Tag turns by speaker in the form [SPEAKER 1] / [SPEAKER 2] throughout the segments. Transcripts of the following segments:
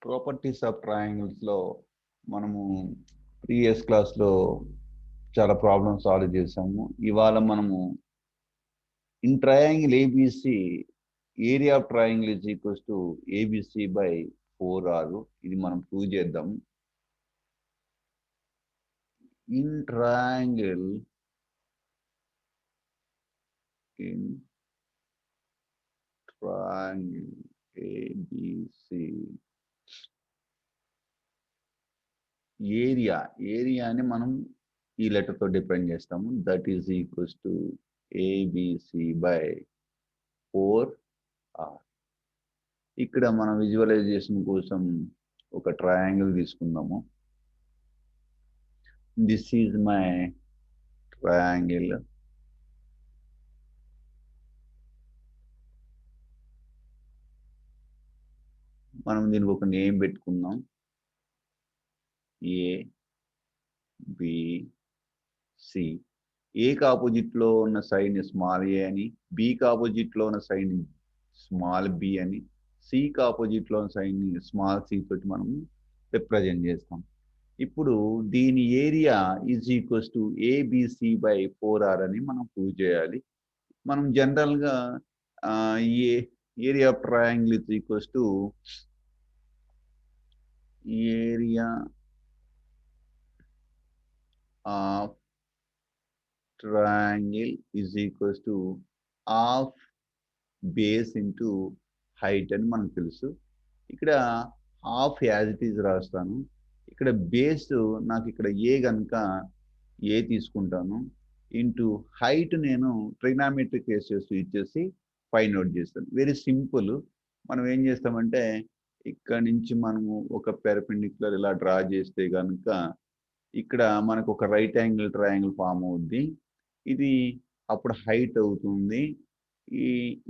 [SPEAKER 1] Properties of triangles లో మనము previous class లో చాలా ప్రాబ్లమ్స్ సాల్వ్ చేసాము. ఇవాళ మనము in triangle ABC area of triangle is equals to ABC by 4r. ఇది మనం ప్రూవ్ చేద్దాం. ఇన్ ట్రయాంగిల్ ఏబిసి ఏరియాని మనం ఈ లెటర్తో డిఫైన్ చేస్తాము. That is equals to ABC by 4r. ఇక్కడ మన విజువలైజేషన్ కోసం ఒక ట్రయాంగిల్ తీసుకుందాము. This is my triangle. మనం దీనికి ఒక నేమ్ పెట్టుకుందాం. A B C. ఏకి ఆపోజిట్ లో ఉన్న సైన్ స్మాల్ ఏ అని, బికి ఆపోజిట్ లో ఉన్న సైన్ స్మాల్ బి అని, సికి ఆపోజిట్ లో ఉన్న సైన్ స్మాల్ సి తోటి మనం రిప్రజెంట్ చేస్తాం. ఇప్పుడు దీని area is equals to ABC by 4r అని మనం ప్రూవ్ చేయాలి. మనం జనరల్గా area of triangle is equals to area of triangle is equals to half base into height అని మనకు తెలుసు. ఇక్కడ హాఫ్ యాజ్ ఇట్ ఈజ్ రాస్తాను. ఇక్కడ బేస్ నాకు ఇక్కడ ఏ కనుక ఏ తీసుకుంటాను ఇంటూ హైట్ నేను ట్రిగ్నామెట్రిక్ రేషియోస్ ఇచ్చేసి ఫైండ్ అవుట్ చేస్తాను. Very simple. మనం ఏం చేస్తామంటే ఇక్కడ నుంచి మనము ఒక పెర్పెండిక్యులర్ ఇలా డ్రా చేస్తే కనుక ఇక్కడ మనకు ఒక రైట్ యాంగిల్ ట్రయాంగిల్ ఫామ్ అవుద్ది. ఇది అప్పుడు హైట్ అవుతుంది.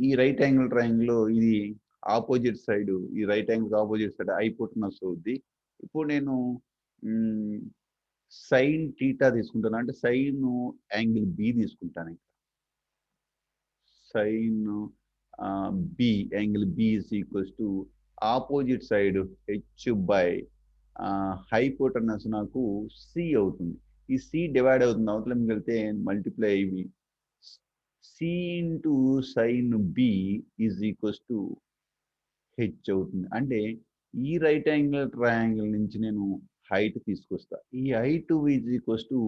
[SPEAKER 1] ఈ రైట్ యాంగిల్ ట్రయాంగిల్ ఇది ఆపోజిట్ సైడ్, ఈ right angle opposite side hypotenuse అవుద్ది. ఇప్పుడు నేను సైన్ టీటా తీసుకుంటాను, అంటే సైన్ యాంగిల్ బి తీసుకుంటాను. Sine B angle B is equals to opposite side H by hypotenuse నాకు సి అవుతుంది. ఈ సి డివైడ్ అవుతుంది, అవతల వెళ్తే మల్టిప్లై అయ్యి C into sine B is equals to H అవుతుంది. అంటే ఈ రైట్ యాంగిల్ ట్రయాంగిల్ నుంచి నేను హైట్ తీసుకొస్తా. ఈ height is equals to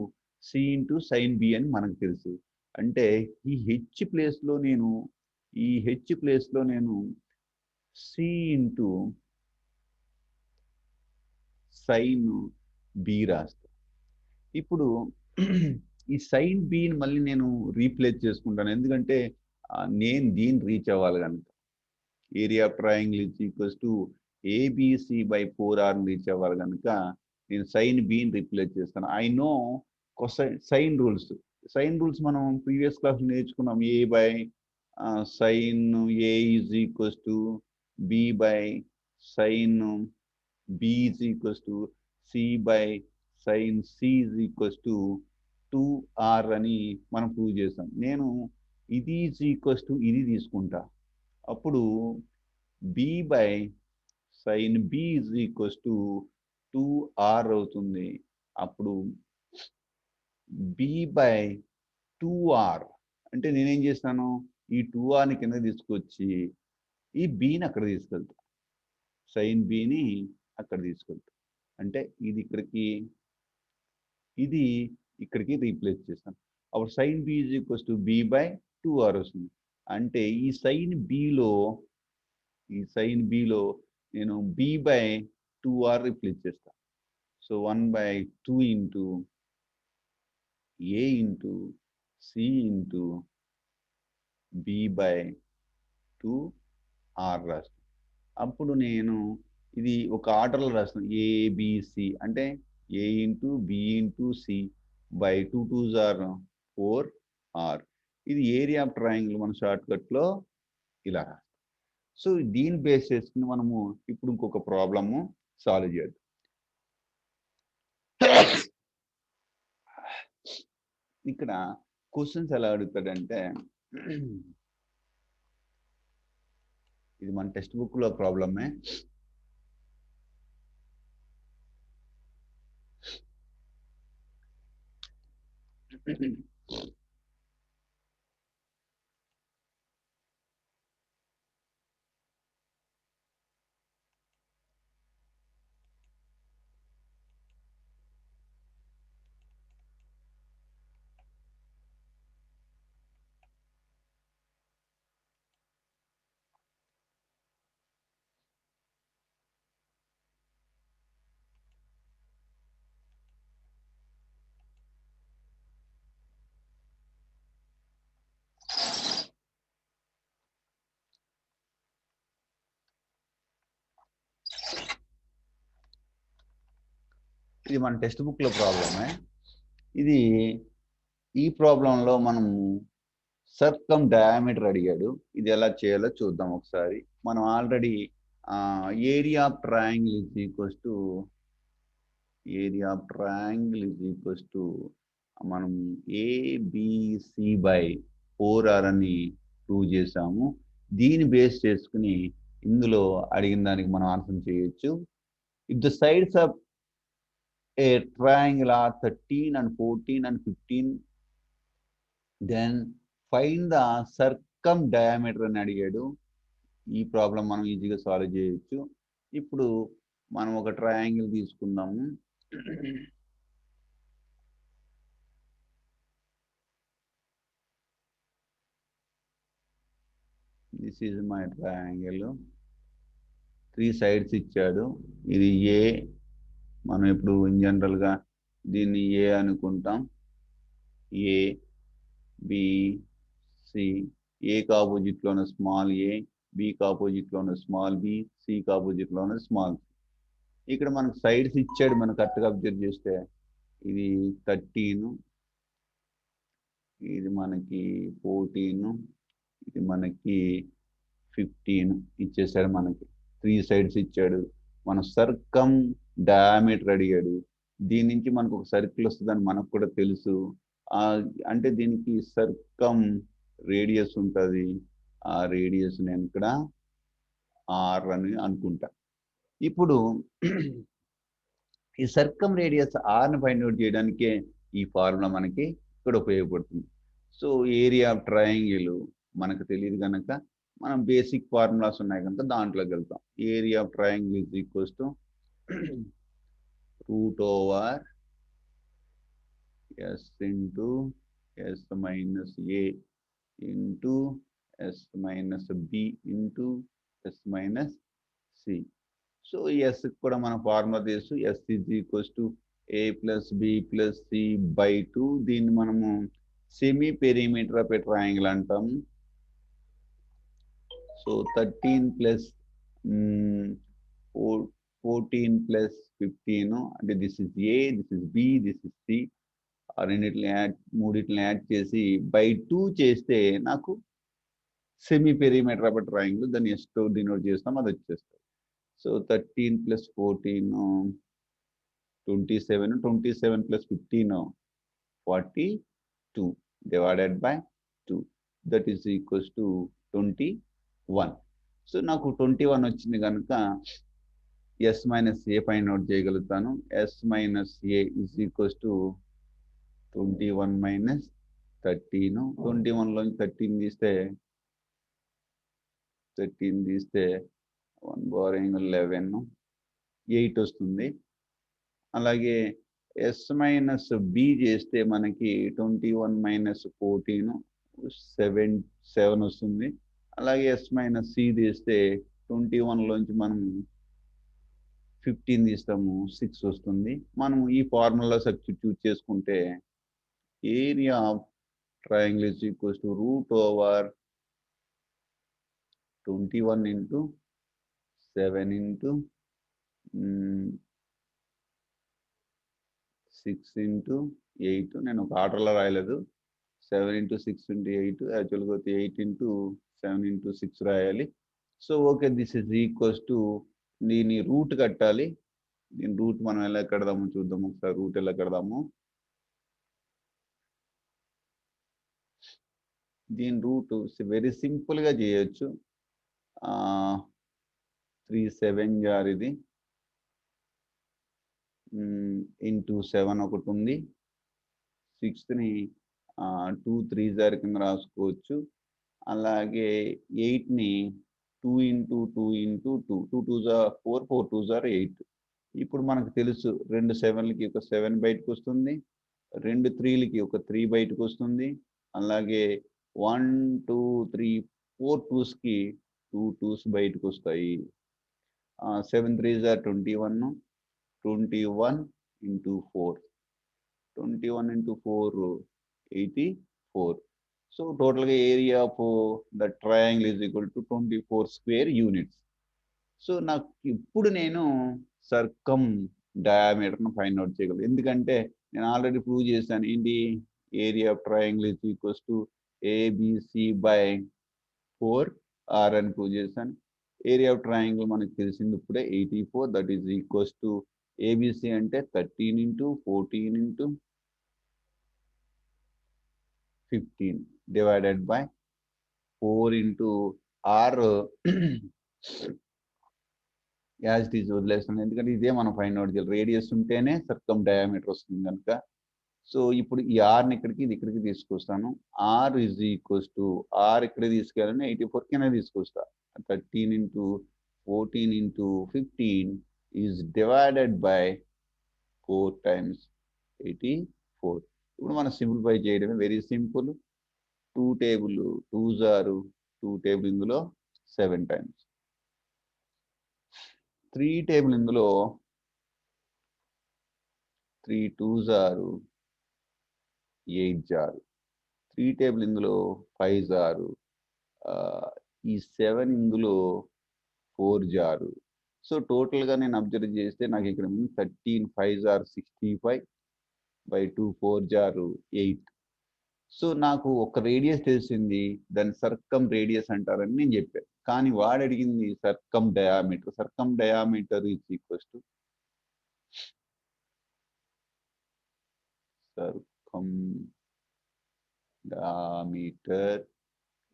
[SPEAKER 1] C into sine B అని మనకు తెలుసు. అంటే ఈ హెచ్ ప్లేస్లో నేను సి ఇంటూ సైన్ బి రాస్తా. ఇప్పుడు ఈ సైన్ బిని మళ్ళీ నేను రీప్లేస్ చేసుకుంటాను, ఎందుకంటే నేను దీన్ని రీచ్ అవ్వాలి కనుక. Area of triangle is equals to ABC by 4r reach అవ్వాలి కనుక నేను సైన్ బిని రీప్లేస్ చేస్తాను. I know sine rules. Sine rules మనం ప్రీవియస్ క్లాస్ నేర్చుకున్నాం. A by sine A is equals to B by sine B is equals to C by sine C is equals to 2r అని మనం prove చేస్తాం. నేను ఇది is equals to ఇది తీసుకుంటా. అప్పుడు B by sine B is equals to 2r అవుతుంది. అప్పుడు బి బై 2r అంటే నేనేం చేస్తాను, ఈ 2rని కింద తీసుకొచ్చి ఈ బిని అక్కడ తీసుకెళ్తా, సైన్ బిని అక్కడ తీసుకెళ్తా. అంటే ఇది ఇక్కడికి రీప్లేస్ చేస్తాను. అప్పుడు sine B is equals to B by 2r వస్తుంది. అంటే ఈ సైన్ బిలో నేను బి బై 2r రీప్లేస్ చేస్తాను. So 1/2 into A into C into B by 2r రాస్తాను. అప్పుడు నేను ఇది ఒక ఆర్డర్లో రాస్తాను. ఏబిసి అంటే A into B into C by 2 2s are 4r. ఇది ఏరియా ఆఫ్ ట్రయాంగిల్ మన షార్ట్కట్లో ఇలా రాస్తాం. సో దీని బేస్ చేసుకుని మనము ఇప్పుడు ఇంకొక ప్రాబ్లము సాల్వ్ చేద్దాం. ఇక్కడ క్వశ్చన్స్ ఎలా అడుగుతాడంటే, ఇది మన టెక్స్ట్ బుక్లో ప్రాబ్లమే. ఇది మన టెక్స్ట్ బుక్లో ప్రాబ్లమే. ఇది ఈ ప్రాబ్లంలో మనం సర్కమ్ డయామీటర్ అడిగాడు. ఇది ఎలా చేయాలో చూద్దాం ఒకసారి. మనం already area of triangle is equals to మనం ఏబిసి బై 4r అని ప్రూవ్ చేసాము. దీన్ని బేస్ చేసుకుని ఇందులో అడిగిన దానికి మనం ఆన్సర్ చేయొచ్చు. If the sides of a triangle are 13 and 14 and 15, then find the circumdiameter అని అడిగాడు. ఈ ప్రాబ్లం మనం ఈజీగా సాల్వ్ చేయొచ్చు. ఇప్పుడు మనం ఒక ట్రయాంగిల్ తీసుకుందాము. This is my triangle. 3 sides ఇచ్చాడు. ఇది ఏ, మనం ఇప్పుడు ఇన్ జనరల్గా దీన్ని ఏ అనుకుంటాం. ఏ, బి, సి. ఏకి ఆపోజిట్లోనే స్మాల్ ఏ, బికి ఆపోజిట్లోనే స్మాల్ బి, సికి ఆపోజిట్లోనే స్మాల్ సి. ఇక్కడ మనకు సైడ్స్ ఇచ్చాడు. మనం కరెక్ట్గా అబ్జర్వ్ చేస్తే ఇది 13, ఇది మనకి 14, ఇది మనకి 15 ఇచ్చేసాడు. మనకి 3 సైడ్స్ ఇచ్చాడు. మన సర్కమ్ డయామీటర్ అడిగాడు. దీని నుంచి మనకు ఒక సర్కిల్ వస్తుందని మనకు కూడా తెలుసు. అంటే దీనికి సర్కమ్ రేడియస్ ఉంటుంది. ఆ రేడియస్ నేను ఇక్కడ ఆర్ అని అనుకుంటా. ఇప్పుడు ఈ సర్కమ్ రేడియస్ ఆర్ని ఫైండ్ అవుట్ చేయడానికే ఈ ఫార్ములా మనకి ఇక్కడ ఉపయోగపడుతుంది. సో ఏరియా ఆఫ్ ట్రయాంగిల్ మనకు తెలియదు కనుక మనం బేసిక్ ఫార్ములాస్ ఉన్నాయి కనుక దాంట్లోకి వెళ్తాం. Area of triangle is equals to √/s into s minus a into s minus b into s minus c. So S కూడా మన ఫార్ములా తెలుసు. S is equals to a plus b plus c by 2. దీన్ని మనము semi perimeter of a triangle అంటాము. So 13 plus 14 plus 15 అంటే this is A, this is B, this is C. మూడిట్లని add చేసి by 2 చేస్తే నాకు సెమీ పెరిమీటర్ ఆఫ్ ట్రయాంగిల్, దాన్ని ఎస్తో denote చేస్తాం, అది వచ్చేస్తుంది. So 13 plus 14 27, 27 plus 15 42 divided by 2, that is equals to 21. So నాకు 21 వచ్చింది కనుక S minus A find out చేయగలుగుతాను. S minus A is equals to 21 minus 13. 21లోంచి 13 తీస్తే 1 బారింగ్ 11, 8 వస్తుంది. అలాగే ఎస్ మైనస్ బి చేస్తే మనకి 21 minus 14 7 వస్తుంది. అలాగే ఎస్ మైనస్ సి తీస్తే 21లోంచి మనం 15 తీస్తాము, 6 వస్తుంది. మనం ఈ ఫార్ములా సబ్స్టిట్యూట్ చేసుకుంటే area of triangle is equals to √/21 into 7 into 6 into 8. నేను ఒక ఆర్డర్లో రాయలేదు. 7 into 6 into 8, యాక్చువల్గా 8 into 7 into 6 రాయాలి. So okay, this is equals to, దీని రూట్ కట్టాలి. దీని రూట్ మనం ఎలా కడదామో చూద్దాము ఒకసారి. రూట్ ఎలా కడదాము, దీని రూట్ వెరీ సింపుల్గా చేయొచ్చు. 3 7 జార్ ఇది ఇంటూ 7 ఒకటి ఉంది. 6ని 2 3 కింద రాసుకోవచ్చు. అలాగే 8ని 2 ఇంటూ 2 ఇంటూ 2 2 2 4 4 2 8. ఇప్పుడు మనకు తెలుసు 2 7లకి ఒక 7 బయటకు వస్తుంది, 2 3లకి ఒక 3 బయటకు వస్తుంది. అలాగే 1 2 3 4 2స్కి 2 2s బయటకు వస్తాయి. 7 3 21, 21 ఇంటూ 4, 21 ఇంటూ 4 84. సో టోటల్గా area of the triangle is equal to 24 square units. So నాకు ఇప్పుడు నేను సర్కమ్ డయామీటర్ను ఫైండ్ అవుట్ చేయగలను. ఎందుకంటే నేను ఆల్రెడీ ప్రూవ్ చేశాను. ఏంటి? Area of triangle is equals to ABC by 4r అని ప్రూవ్ చేశాను. ఏరియా ఆఫ్ ట్రయాంగిల్ మనకు తెలిసింది ఇప్పుడే 84. That is equals to ABC అంటే 13 into 14 into 15 divided by 4 into r as it is వదిలేస్తాను. ఎందుకంటే ఇదే మనం ఫైండ్ అవుట్ చేయాలి. రేడియస్ ఉంటేనే సర్కమ్ డయామీటర్ వస్తుంది కనుక. సో ఇప్పుడు ఈ ఆర్ని ఇక్కడికి ఇది ఇక్కడికి తీసుకొస్తాను. R is equals to R ఇక్కడ తీసుకెళ్ళాలని 84 కింద తీసుకొస్తా. 13 into 14 into 15 is divided by 4 times 84. ఇప్పుడు మనం సింప్లిఫై చేయడమే, very simple. 2 table 2s are 2 table ఇందులో 7 టైమ్స్, 3 టేబుల్ ఇందులో 3 2s are 8 జారు, 3 టేబుల్ ఇందులో 5 జారు, ఈ 7 ఇందులో 4 జారు. సో టోటల్గా నేను అబ్జర్వ్ చేస్తే నాకు ఇక్కడ 13 5 are 65 బై 2 4 జారు 8. సో నాకు ఒక రేడియస్ తెలిసింది, దాన్ని సర్కమ్ రేడియస్ అంటారని నేను చెప్పాను. కానీ వాడు అడిగింది circum diameter. Circum diameter is equals to circum diameter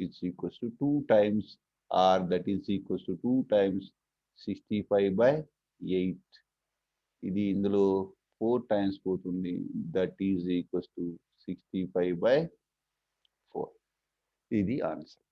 [SPEAKER 1] is equals to 2 times r, that is equals to 2 times 65 by 8. ఇది ఇందులో 4 times పోతుంది, that is equals to 65 by 4. ఇది ఆన్సర్.